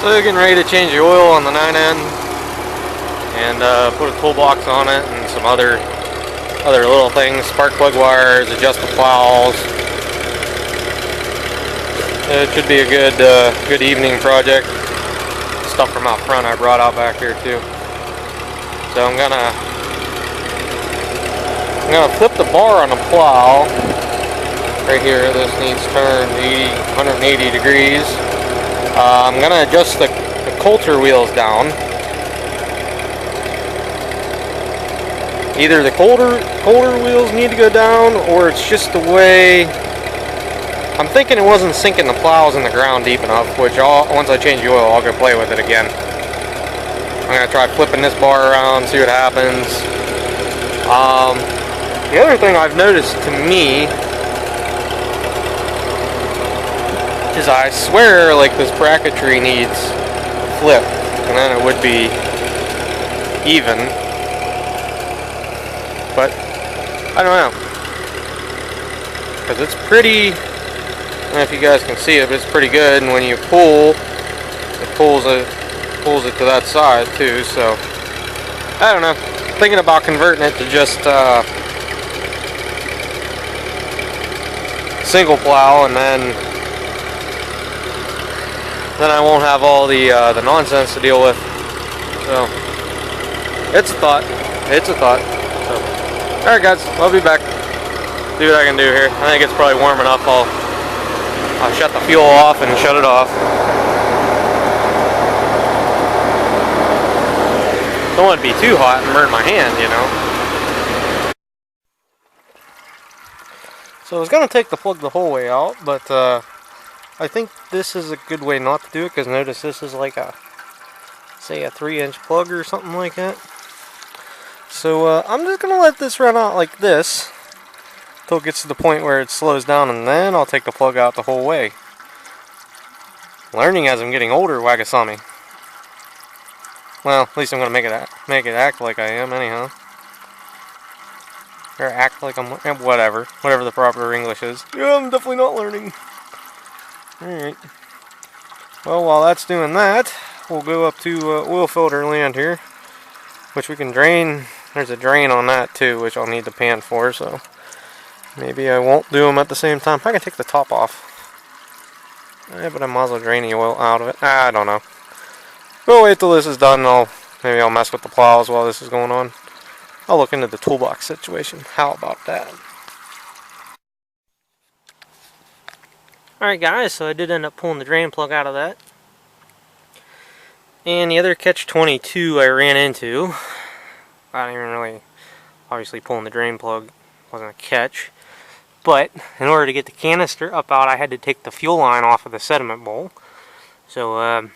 So getting ready to change the oil on the 9N and put a toolbox on it and some other little things, spark plug wires, adjust the plows. It should be a good evening project. Stuff from out front I brought out back here too. So I'm gonna flip the bar on the plow right here. This needs turned 180 degrees. I'm gonna adjust the coulter wheels down. Either the coulter wheels need to go down, or it's just the way. I'm thinking it wasn't sinking the plows in the ground deep enough, which once I change the oil, I'll go play with it again. I'm gonna try flipping this bar around, see what happens. The other thing I've noticed to me is I swear like this bracketry needs flip, and then it would be even. But I don't know, because it's pretty. I don't know if you guys can see it, but it's pretty good. And when you pull, it pulls it to that side too. So I don't know. Thinking about converting it to just single plow, and then I won't have all the nonsense to deal with. So it's a thought. It's a thought. So, all right, guys, I'll be back. See what I can do here. I think it's probably warm enough. I'll shut the fuel off and shut it off. Don't want it to be too hot and burn my hand, you know. So I was going to take the plug the whole way out, but I think this is a good way not to do it, because notice this is like say a 3-inch plug or something like that. So I'm just going to let this run out like this until it gets to the point where it slows down, and then I'll take the plug out the whole way. Learning as I'm getting older, Wagasami. Well, at least I'm going to make it act like I am anyhow. Or act like I'm, whatever the proper English is. Yeah, I'm definitely not learning. Alright. Well, while that's doing that, we'll go up to oil filter land here, which we can drain. There's a drain on that too, which I'll need the pan for, so maybe I won't do them at the same time. I can take the top off. But I might as well drain the oil out of it. I don't know. We'll wait till this is done, and maybe I'll mess with the plows while this is going on. I'll look into the toolbox situation. How about that? Alright guys, so I did end up pulling the drain plug out of that. And the other catch-22 I ran into, I didn't even really, obviously pulling the drain plug wasn't a catch, but in order to get the canister up out, I had to take the fuel line off of the sediment bowl. So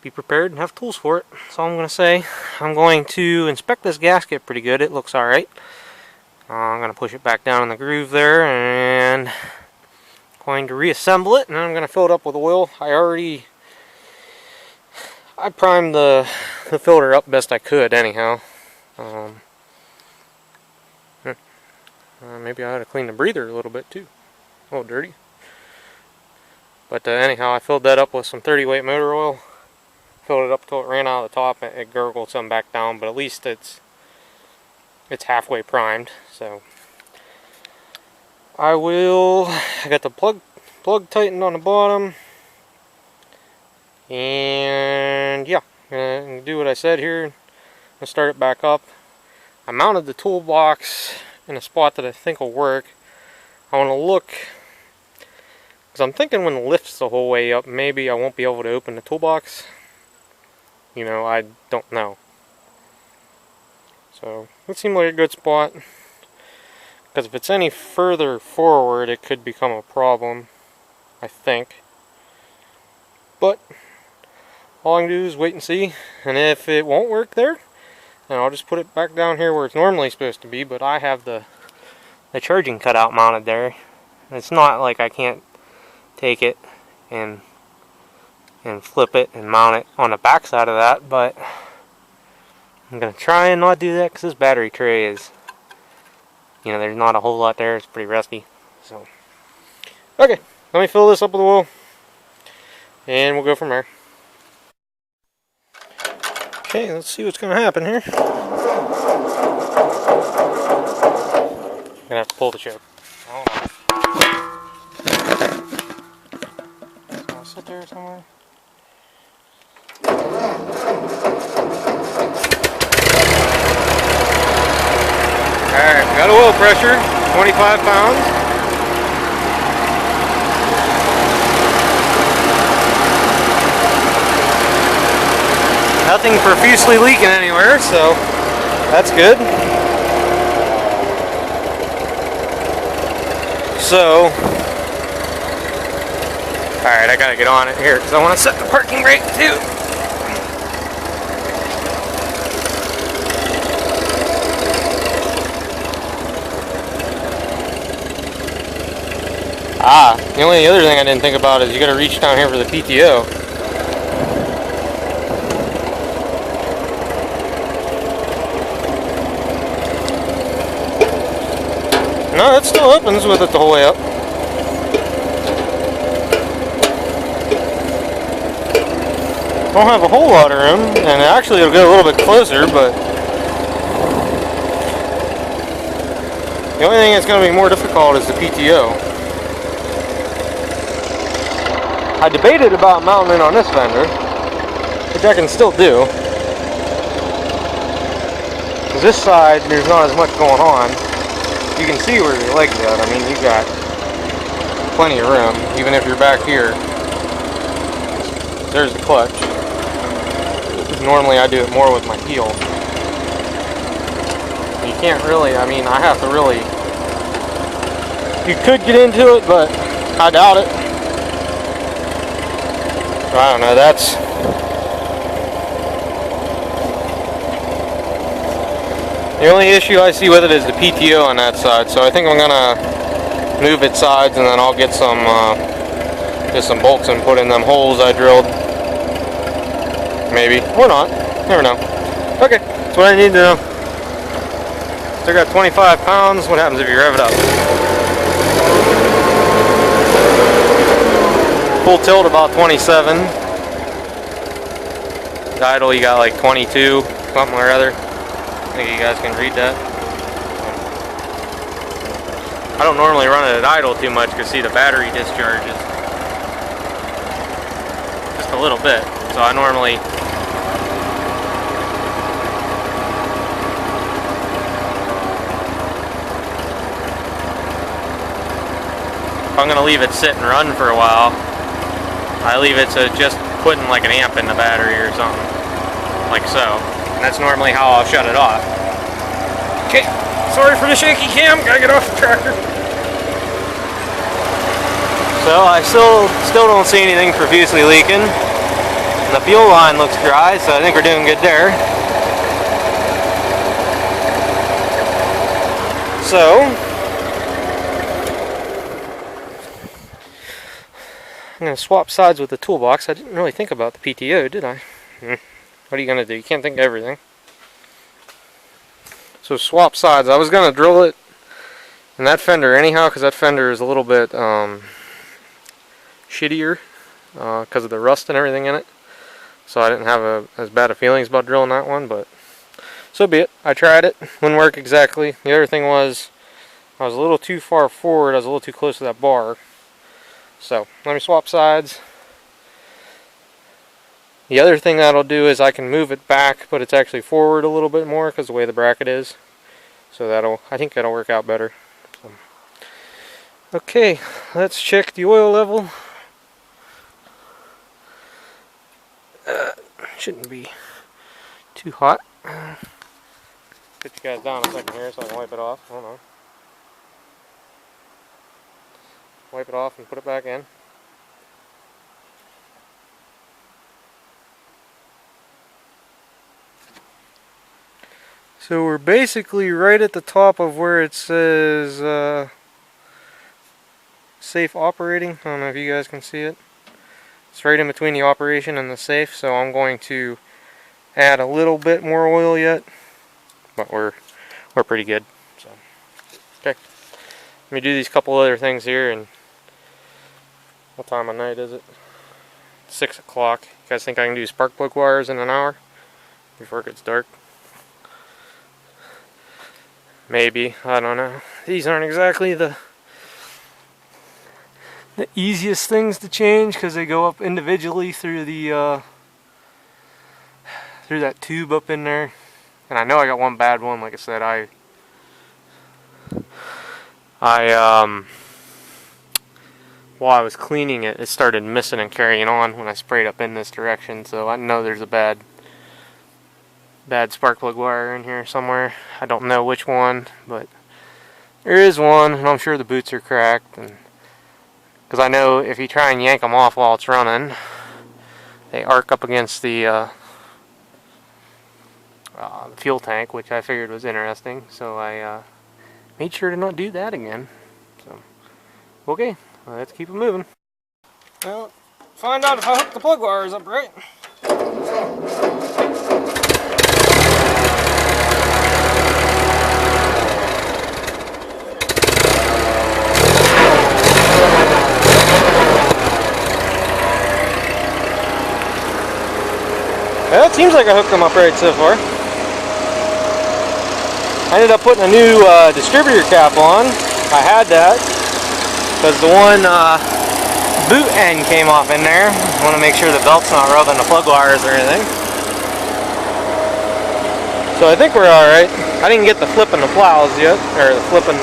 be prepared and have tools for it. That's all I'm going to say. I'm going to inspect this gasket pretty good. It looks alright. I'm going to push it back down in the groove there, and going to reassemble it, and then I'm going to fill it up with oil. I primed the filter up best I could anyhow. Maybe I ought to clean the breather a little bit too. A little dirty. But anyhow, I filled that up with some 30-weight motor oil. Filled it up till it ran out of the top. It gurgled some back down, but at least it's halfway primed. So I got the plug tightened on the bottom, and yeah, I'm gonna do what I said here. I'm gonna start it back up. I mounted the toolbox in a spot that I think will work. I want to look, because I'm thinking when it lifts the whole way up, maybe I won't be able to open the toolbox. You know, I don't know. So it seemed like a good spot, because if it's any further forward, it could become a problem, I think. But all I can do is wait and see, and if it won't work there, then I'll just put it back down here where it's normally supposed to be. But I have the charging cutout mounted there. It's not like I can't take it and flip it and mount it on the back side of that, but I'm going to try and not do that, because this battery tray is, you know, there's not a whole lot there. It's pretty rusty. So okay, let me fill this up with oil, and we'll go from there. Okay, let's see what's going to happen here. I'm going to have to pull the choke. Hold on. It's going to sit there somewhere. Alright, got a oil pressure, 25 pounds. Nothing profusely leaking anywhere, so that's good. So, alright, I gotta get on it here because I want to set the parking brake too. The only other thing I didn't think about is you gotta reach down here for the PTO. No, it still opens with it the whole way up. Don't have a whole lot of room, and actually it'll get a little bit closer, but the only thing that's going to be more difficult is the PTO. I debated about mounting it on this fender, which I can still do. Because this side, there's not as much going on. You can see where your legs at. I mean, you've got plenty of room, even if you're back here. There's the clutch. Normally I do it more with my heel. You can't really, I mean, I have to really, you could get into it, but I doubt it. I don't know, that's, the only issue I see with it is the PTO on that side, so I think I'm gonna move its sides and then I'll get some bolts and put in them holes I drilled. Maybe, or not, never know. Okay, that's what I need to know. Still got 25 pounds, what happens if you rev it up? Full tilt about 27. The idle you got like 22, something or other. I think you guys can read that. I don't normally run it at idle too much because see the battery discharges just a little bit. So I normally if I'm gonna leave it sit and run for a while, I leave it to just putting like an amp in the battery or something, like so. And that's normally how I'll shut it off. Okay, sorry for the shaky cam, gotta get off the tractor. So I still don't see anything profusely leaking. And the fuel line looks dry, so I think we're doing good there. So, I'm going to swap sides with the toolbox. I didn't really think about the PTO, did I? What are you going to do? You can't think of everything. So swap sides. I was going to drill it in that fender anyhow, because that fender is a little bit shittier because of the rust and everything in it. So I didn't have as bad of feelings about drilling that one, but so be it. I tried it. Wouldn't work exactly. The other thing was I was a little too far forward. I was a little too close to that bar. So let me swap sides. The other thing that'll do is I can move it back, but it's actually forward a little bit more because the way the bracket is. So I think that'll work out better. So, okay, let's check the oil level. Shouldn't be too hot. Put you guys down a second here so I can wipe it off. Hold on. Wipe it off and put it back in. So we're basically right at the top of where it says safe operating. I don't know if you guys can see it. It's right in between the operation and the safe, so I'm going to add a little bit more oil yet, but we're pretty good. So okay, let me do these couple other things here. And what time of night is it? 6 o'clock. You guys think I can do spark plug wires in an hour? before it gets dark. Maybe, I don't know. These aren't exactly the easiest things to change because they go up individually through the through that tube up in there. And I know I got one bad one. Like I said, while I was cleaning it, it started missing and carrying on when I sprayed up in this direction. So I know there's a bad spark plug wire in here somewhere. I don't know which one, but there is one, and I'm sure the boots are cracked. And because I know if you try and yank them off while it's running, they arc up against the fuel tank, which I figured was interesting. So I made sure to not do that again. So okay, let's keep it moving. Well, find out if I hook the plug wires up right. Well, it seems like I hooked them up right so far. I ended up putting a new distributor cap on. I had that because the one boot end came off in there. I want to make sure the belt's not rubbing the plug wires or anything. So I think we're alright. I didn't get the flipping the plows yet, or the flipping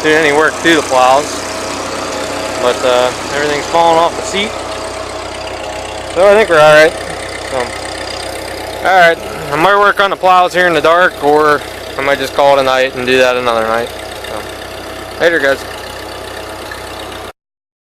doing any work through the plows. But everything's falling off the seat. So I think we're alright. So, alright, I might work on the plows here in the dark, or I might just call it a night and do that another night. So, later guys.